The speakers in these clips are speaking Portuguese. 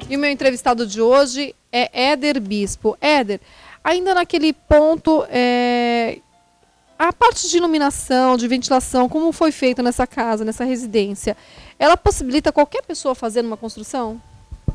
E o meu entrevistado de hoje é Éder Bispo. Éder, ainda naquele ponto, a parte de iluminação, de ventilação, como foi feito nessa casa, nessa residência, ela possibilita qualquer pessoa fazer uma construção?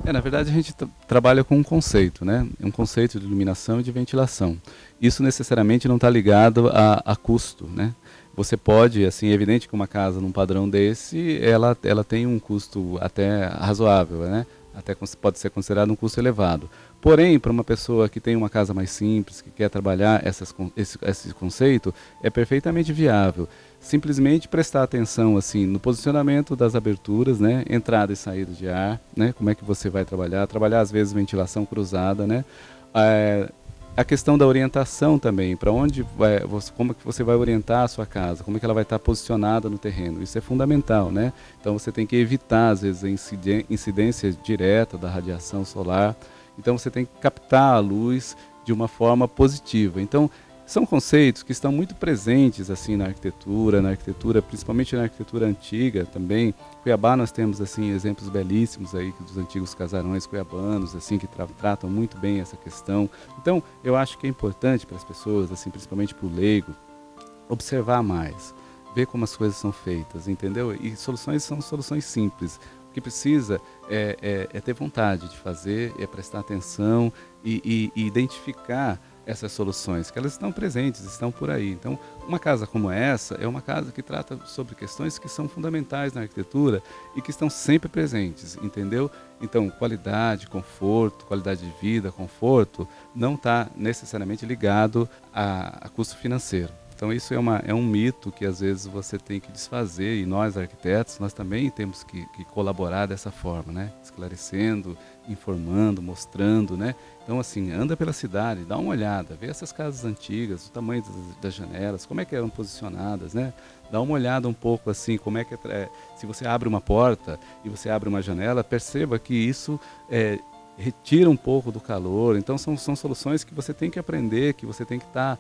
Na verdade a gente trabalha com um conceito, né? Um conceito de iluminação e de ventilação. Isso necessariamente não está ligado a custo, né? Você pode, assim, é evidente que uma casa num padrão desse, ela tem um custo até razoável, né? Até pode ser considerado um custo elevado. Porém, para uma pessoa que tem uma casa mais simples, que quer trabalhar esse conceito, é perfeitamente viável. Simplesmente prestar atenção assim no posicionamento das aberturas, né? Entrada e saída de ar, né? Como é que você vai trabalhar às vezes ventilação cruzada, né? A questão da orientação também, para onde como é que você vai orientar a sua casa, como é que ela vai estar posicionada no terreno, isso é fundamental, né? Então você tem que evitar às vezes a incidência direta da radiação solar, então você tem que captar a luz de uma forma positiva. Então são conceitos que estão muito presentes assim na arquitetura, principalmente na arquitetura antiga também. Cuiabá nós temos assim exemplos belíssimos aí dos antigos casarões cuiabanos assim que tratam muito bem essa questão. Então eu acho que é importante para as pessoas assim, principalmente para o leigo, observar mais, ver como as coisas são feitas, entendeu? E soluções são soluções simples. O que precisa é ter vontade de fazer, é prestar atenção e identificar essas soluções, que elas estão presentes, estão por aí. Então, uma casa como essa é uma casa que trata sobre questões que são fundamentais na arquitetura e que estão sempre presentes, entendeu? Então, qualidade, conforto, qualidade de vida, conforto, não está necessariamente ligado a custo financeiro. Então isso é um mito que às vezes você tem que desfazer, e nós arquitetos, nós também temos que colaborar dessa forma, né? Esclarecendo, informando, mostrando, né? Então assim, anda pela cidade, dá uma olhada, vê essas casas antigas, o tamanho das janelas, como é que eram posicionadas, né? Dá uma olhada um pouco assim, como é que se você abre uma porta e você abre uma janela, perceba que isso retira um pouco do calor. Então são soluções que você tem que aprender, que você tem que estar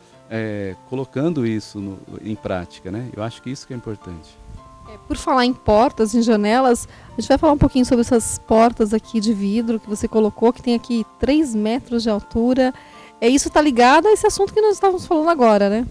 colocando isso em prática, né? Eu acho que isso que é importante. Por falar em portas, em janelas, a gente vai falar um pouquinho sobre essas portas aqui de vidro que você colocou, que tem aqui 3 metros de altura. Isso está ligado a esse assunto que nós estávamos falando agora, né?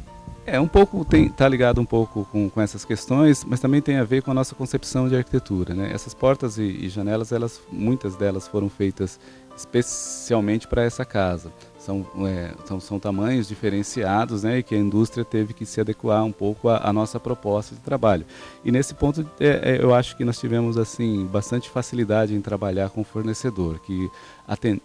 Um pouco está ligado um pouco com essas questões, mas também tem a ver com a nossa concepção de arquitetura, né? Essas portas e janelas, muitas delas foram feitas especialmente para essa casa. São tamanhos diferenciados, né, e que a indústria teve que se adequar um pouco à nossa proposta de trabalho. E nesse ponto eu acho que nós tivemos assim bastante facilidade em trabalhar com o fornecedor, que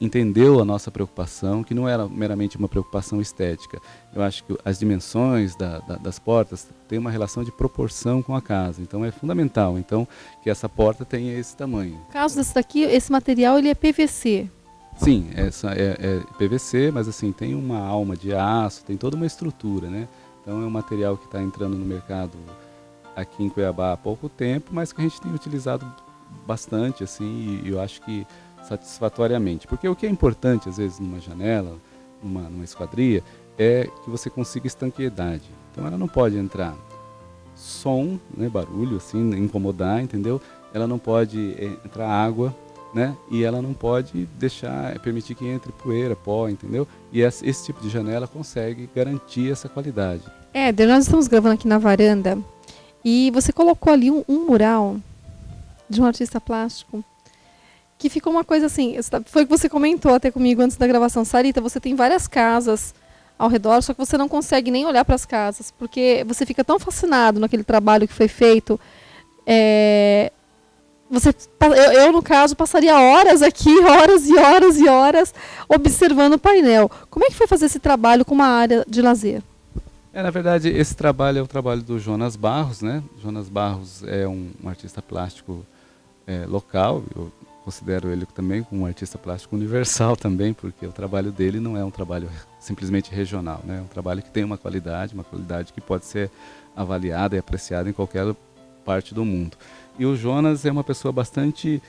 entendeu a nossa preocupação, que não era meramente uma preocupação estética. Eu acho que as dimensões das portas têm uma relação de proporção com a casa, então é fundamental que essa porta tenha esse tamanho. No caso desse daqui, esse material ele é PVC. Sim, essa é PVC, mas assim, tem uma alma de aço, tem toda uma estrutura, né? Então é um material que está entrando no mercado aqui em Cuiabá há pouco tempo, mas que a gente tem utilizado bastante, assim, e eu acho que satisfatoriamente. Porque o que é importante, às vezes, numa janela, numa esquadria, é que você consiga estanqueidade. Então ela não pode entrar som, né, barulho, assim, incomodar, entendeu? Ela não pode entrar água, né? E ela não pode permitir que entre poeira, pó, entendeu? E esse tipo de janela consegue garantir essa qualidade. Nós estamos gravando aqui na varanda e você colocou ali um mural de um artista plástico que ficou uma coisa assim, foi o que você comentou até comigo antes da gravação. Sarita, você tem várias casas ao redor, só que você não consegue nem olhar para as casas, porque você fica tão fascinado naquele trabalho que foi feito. Eu, no caso, passaria horas aqui, horas e horas e horas, observando o painel. Como é que foi fazer esse trabalho com uma área de lazer? Na verdade, esse trabalho é o trabalho do Jonas Barros, né? Jonas Barros é um artista plástico local, eu considero ele também como um artista plástico universal também, porque o trabalho dele não é um trabalho simplesmente regional, né? É um trabalho que tem uma qualidade que pode ser avaliada e apreciada em qualquer parte do mundo. E o Jonas é uma pessoa bastante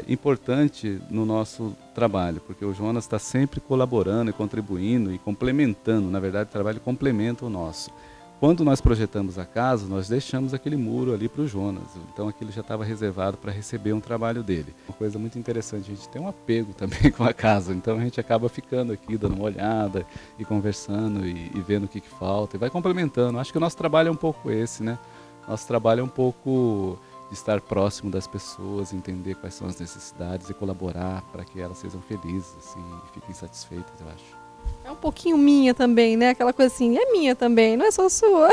importante no nosso trabalho, porque o Jonas está sempre colaborando e contribuindo e complementando, na verdade o trabalho complementa o nosso. Quando nós projetamos a casa, nós deixamos aquele muro ali para o Jonas. Então aquilo já estava reservado para receber um trabalho dele. Uma coisa muito interessante, a gente tem um apego também com a casa. Então a gente acaba ficando aqui, dando uma olhada e conversando e vendo o que falta. E vai complementando. Acho que o nosso trabalho é um pouco esse, né? Nosso trabalho é um pouco de estar próximo das pessoas, entender quais são as necessidades e colaborar para que elas sejam felizes assim, e fiquem satisfeitas, eu acho. É um pouquinho minha também, né? Aquela coisa assim, é minha também, não é só sua.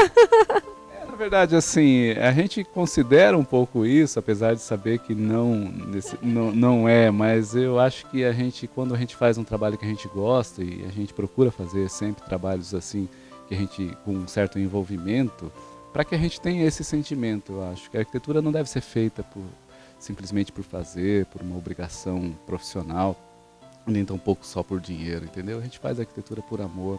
Na verdade, assim, a gente considera um pouco isso, apesar de saber que não é, mas eu acho que quando a gente faz um trabalho que a gente gosta, e a gente procura fazer sempre trabalhos assim, que a gente, com um certo envolvimento, para que a gente tenha esse sentimento, eu acho que a arquitetura não deve ser feita simplesmente por fazer, por uma obrigação profissional, nem tão pouco só por dinheiro, entendeu? A gente faz a arquitetura por amor,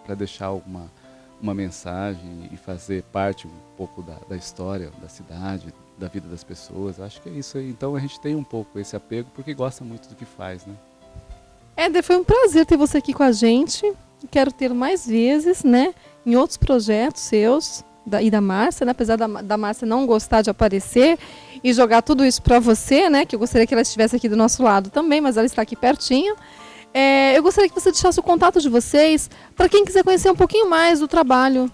para deixar uma mensagem e fazer parte um pouco da história da cidade, da vida das pessoas. Acho que é isso aí. Então a gente tem um pouco esse apego porque gosta muito do que faz, né? Éder, foi um prazer ter você aqui com a gente. Quero ter mais vezes, né? Em outros projetos seus e da Márcia, né? Apesar da Márcia não gostar de aparecer e jogar tudo isso para você, né? Que eu gostaria que ela estivesse aqui do nosso lado também, mas ela está aqui pertinho. Eu gostaria que você deixasse o contato de vocês para quem quiser conhecer um pouquinho mais do trabalho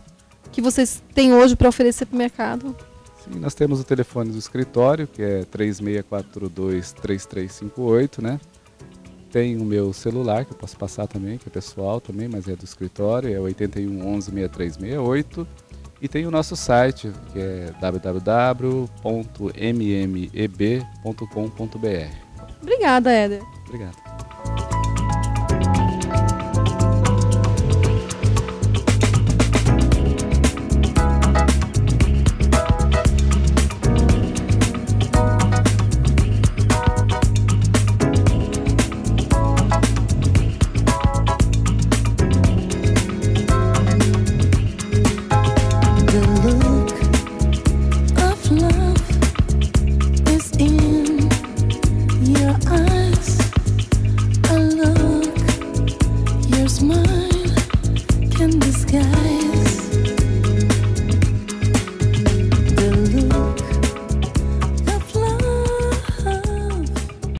que vocês têm hoje para oferecer para o mercado. Sim, nós temos o telefone do escritório, que é 3642-3358, né? Tem o meu celular, que eu posso passar também, que é pessoal também, mas é do escritório, é 8111-6368. E tem o nosso site, que é www.mmeb.com.br. Obrigada, Éder. Obrigado. Smile can disguise